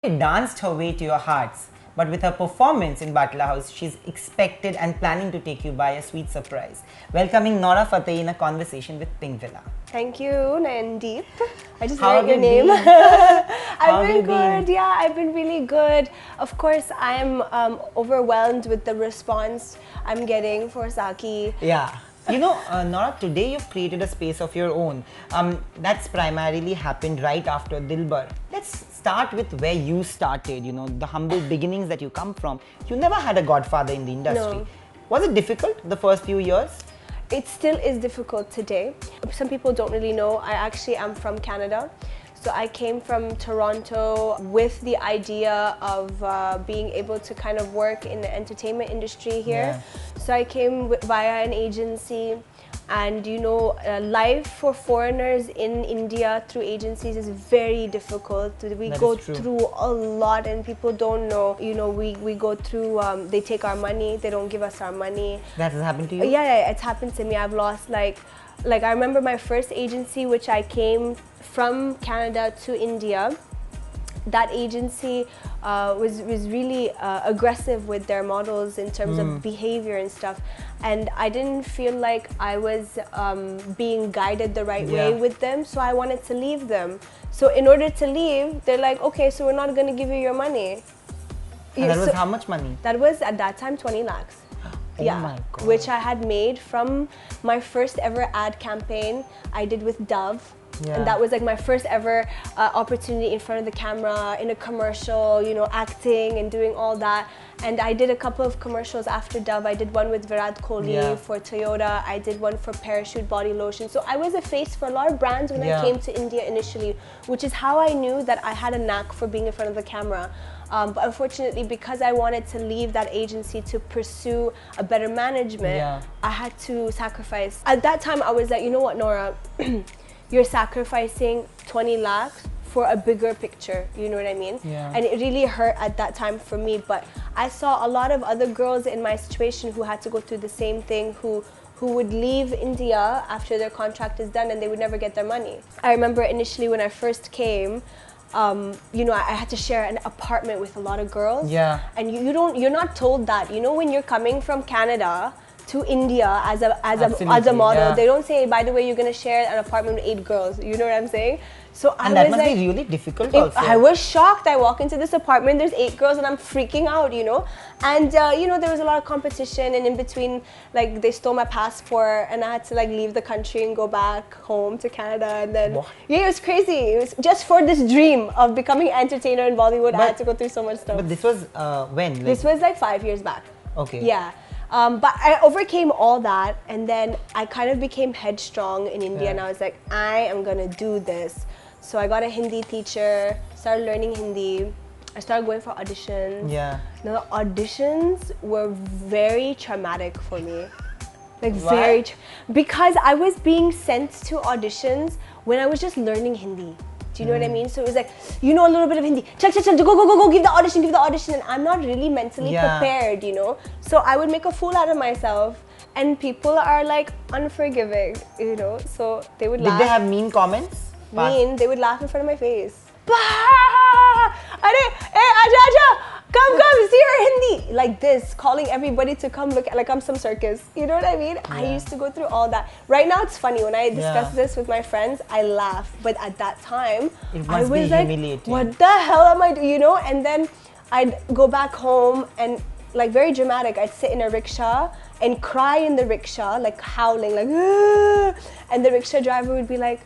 danced her way to your hearts, but with her performance in Batla House, she's expected and planning to take you by a sweet surprise. Welcoming Nora Fateh in a conversation with Pink Villa. Thank you, Nandeep. I just How read your have you name. been? I've been good. Yeah, I've been really good. Of course, I'm overwhelmed with the response I'm getting for Saki. Yeah. You know, Nora, today you've created a space of your own. That's primarily happened right after Dilbar. Let's start with where you started, you know, the humble beginnings that you come from. You never had a godfather in the industry. No. Was it difficult the first few years? It still is difficult today. Some people don't really know, I actually am from Canada. So I came from Toronto with the idea of being able to kind of work in the entertainment industry here. Yeah. So I came via an agency, and you know, life for foreigners in India through agencies is very difficult. We go through a lot, and people don't know. You know, we go through, they take our money, they don't give us our money. That has happened to you? Yeah, it's happened to me. I've lost like I remember my first agency, which I came from Canada to India. That agency was really aggressive with their models in terms of behavior and stuff, and I didn't feel like I was being guided the right way with them, so I wanted to leave them. So in order to leave, they're like, okay, so we're not going to give you your money. And that was how much money? That was at that time 20 lakhs. Oh my God. Which I had made from my first ever ad campaign I did with Dove. Yeah. And that was like my first ever opportunity in front of the camera, in a commercial, you know, acting and doing all that. And I did a couple of commercials after Dove. I did one with Virat Kohli for Toyota. I did one for Parachute Body Lotion. So I was a face for a lot of brands when I came to India initially, which is how I knew that I had a knack for being in front of the camera. But unfortunately, because I wanted to leave that agency to pursue a better management, I had to sacrifice. At that time, I was like, you know what, Nora? You're sacrificing 20 lakhs for a bigger picture, you know what I mean? Yeah. And it really hurt at that time for me, but I saw a lot of other girls in my situation who had to go through the same thing, who would leave India after their contract is done and they would never get their money. I remember initially when I first came, you know, I had to share an apartment with a lot of girls. Yeah. And you're not told that. You know, when you're coming from Canada to India as a model, they don't say, by the way, you're gonna share an apartment with 8 girls. You know what I'm saying? So and that must be really difficult also. I was shocked. I walk into this apartment, there's 8 girls and I'm freaking out, you know? And you know, there was a lot of competition, and in between, like, they stole my passport and I had to like leave the country and go back home to Canada, and then yeah, it was crazy. It was just for this dream of becoming an entertainer in Bollywood. I had to go through so much stuff. But this was when? Like, this was like 5 years back. Okay. Yeah. But I overcame all that, and then I kind of became headstrong in India, and I was like, I am gonna do this. So I got a Hindi teacher, started learning Hindi. I started going for auditions. Yeah. Now the auditions were very traumatic for me. Like because I was being sent to auditions when I was just learning Hindi. Do you know what I mean? So it was like, you know a little bit of Hindi. Chal, go, give the audition. And I'm not really mentally prepared, you know? So I would make a fool out of myself, and people are like unforgiving, you know? So they would laugh. Did they have mean comments? They would laugh in front of my face. Aja, come, see her Hindi. Like this, calling everybody to come look at, like I'm some circus. You know what I mean? I used to go through all that. Right now it's funny, when I discuss this with my friends, I laugh. But at that time, I was like, what the hell am I doing? You know? And then I'd go back home and, like, very dramatic, I'd sit in a rickshaw and cry in the rickshaw, like howling, like, ah! And the rickshaw driver would be like,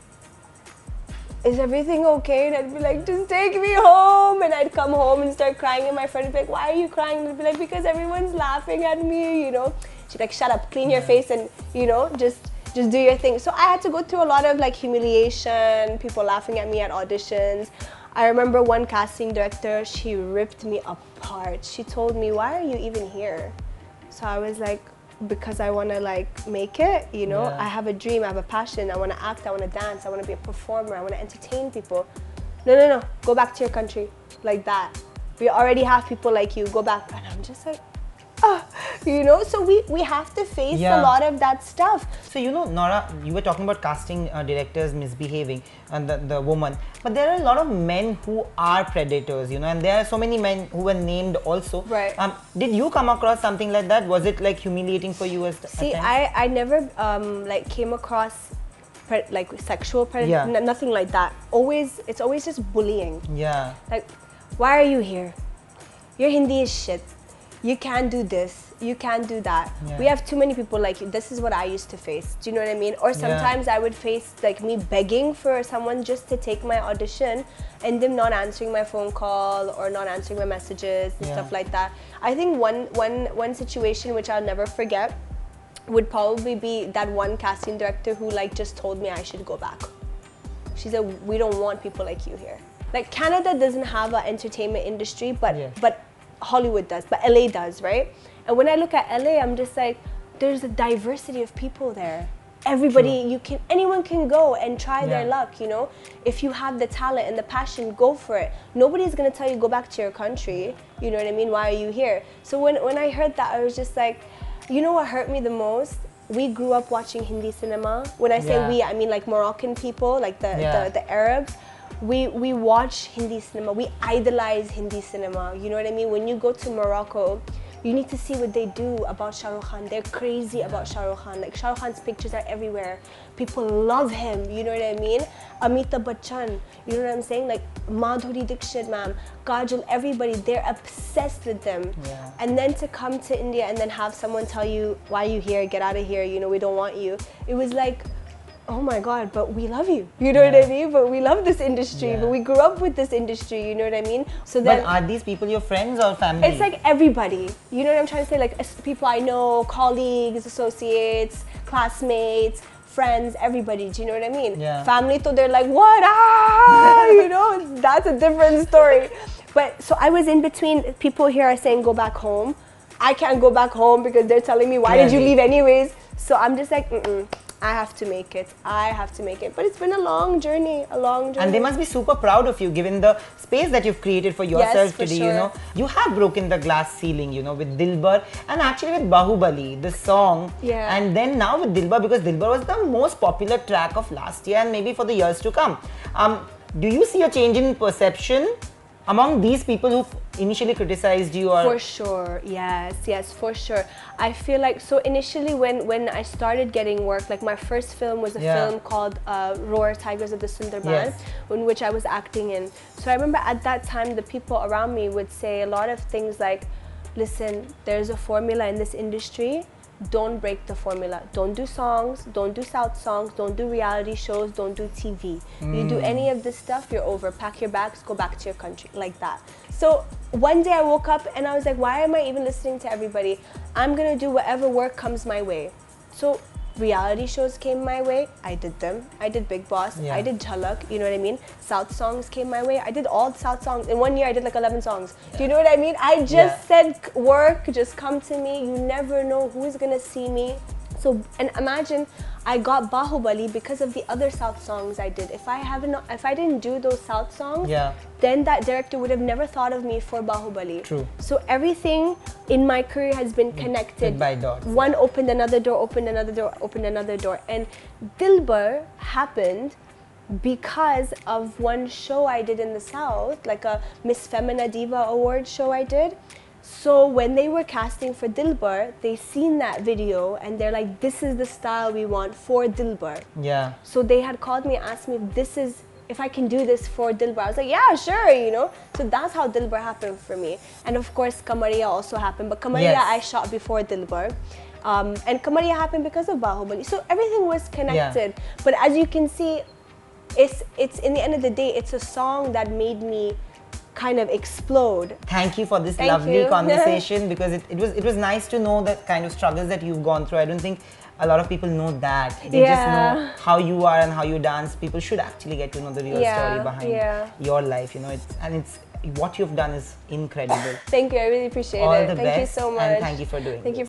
is everything okay? And I'd be like, just take me home. And I'd come home and start crying, and my friend would be like, why are you crying? And I'd be like, because everyone's laughing at me, you know? She'd be like, shut up, clean your face, and, you know, just do your thing. So I had to go through a lot of like humiliation, people laughing at me at auditions. I remember one casting director, she ripped me apart. She told me, why are you even here? So I was like, because I want to like make it, you know? I have a dream, I have a passion, I want to act, I want to dance, I want to be a performer, I want to entertain people. No, go back to your country, like that. We already have people like you, go back. And I'm just like, You know, so we have to face a lot of that stuff. So you know, Nora, you were talking about casting directors misbehaving and the woman, but there are a lot of men who are predators, you know, and there are so many men who were named also. Right. Did you come across something like that? Was it like humiliating for you as See, I never like came across like sexual predator, nothing like that. It's always just bullying. Yeah. Like, why are you here? Your Hindi is shit. You can't do this. You can't do that. Yeah. We have too many people like you. This is what I used to face. Do you know what I mean? Or sometimes I would face like me begging for someone just to take my audition and them not answering my phone call or not answering my messages and stuff like that. I think one situation which I'll never forget would probably be that one casting director who like just told me I should go back. She said, we don't want people like you here. Like Canada doesn't have an entertainment industry, but Hollywood does, but LA does, right? And when I look at LA, I'm just like, there's a diversity of people there. Everybody, anyone can go and try their luck, you know? If you have the talent and the passion, go for it. Nobody's gonna tell you go back to your country, you know what I mean? Why are you here? So when I heard that, I was just like, you know what hurt me the most? We grew up watching Hindi cinema. When I say we, I mean like Moroccan people, like the Arabs. We watch Hindi cinema. We idolize Hindi cinema. You know what I mean? When you go to Morocco, you need to see what they do about Shah Rukh Khan. They're crazy about Shah Rukh Khan. Like Shah Rukh Khan's pictures are everywhere. People love him. You know what I mean? Amitabh Bachchan. You know what I'm saying? Like Madhuri Dixit, ma'am, Kajol, everybody. They're obsessed with them. Yeah. And then to come to India and then have someone tell you, why are you here? Get out of here. You know, we don't want you. It was like, oh my God, but we love you. You know what I mean? But we love this industry. But we grew up with this industry. You know what I mean? So then, but are these people your friends or family? It's like everybody. You know what I'm trying to say? Like people I know, colleagues, associates, classmates, friends, everybody. Do you know what I mean? Yeah. Family, so they're like, what? Ah! You know, that's a different story. But so I was in between. People here are saying go back home. I can't go back home because they're telling me, why did you leave anyways? So I'm just like, I have to make it. I have to make it. But it's been a long journey, And they must be super proud of you, given the space that you've created for yourself today, you know. You have broken the glass ceiling, you know, with Dilbar and actually with Bahubali, the song. Yeah. And then now with Dilbar, because Dilbar was the most popular track of last year and maybe for the years to come. Do you see a change in perception among these people who initially criticized you? Or for sure, yes, for sure. I feel like, so initially when I started getting work, like my first film was a film called Roar, Tigers of the Sundarban, in which I was acting in. So I remember at that time, the people around me would say a lot of things like, listen, there's a formula in this industry. Don't break the formula. Don't do songs, don't do South songs, don't do reality shows, don't do TV. You do any of this stuff, you're over. Pack your bags, go back to your country, like that. So one day I woke up and I was like, why am I even listening to everybody? I'm gonna do whatever work comes my way. So reality shows came my way, I did them. I did Big Boss, I did Jhalak, you know what I mean? South songs came my way, I did all South songs. In 1 year I did like 11 songs. Do you know what I mean? I just said work, just come to me. You never know who's gonna see me. So, and imagine I got Bahubali because of the other South songs I did. If I didn't do those South songs, then that director would have never thought of me for Bahubali. True. So everything in my career has been connected. By dots. One opened another door, opened another door, opened another door. And Dilbar happened because of one show I did in the South, like a Miss Femina Diva Award show I did. So when they were casting for Dilbar, they seen that video and they're like, this is the style we want for Dilbar. Yeah. So they had called me and asked me if I can do this for Dilbar. I was like, yeah, sure, you know. So that's how Dilbar happened for me. And of course, Kamariya also happened. But Kamariya I shot before Dilbar. And Kamariya happened because of Bahubali. So everything was connected. But as you can see, it's in the end of the day, it's a song that made me kind of explode. Thank you for this lovely conversation because it was nice to know the kind of struggles that you've gone through. I don't think a lot of people know that. They just know how you are and how you dance. People should actually get to know the real story behind your life, you know. It's what you've done is incredible. Thank you, I really appreciate it. All the Thank best, you so much. and thank you for doing it. Thank you.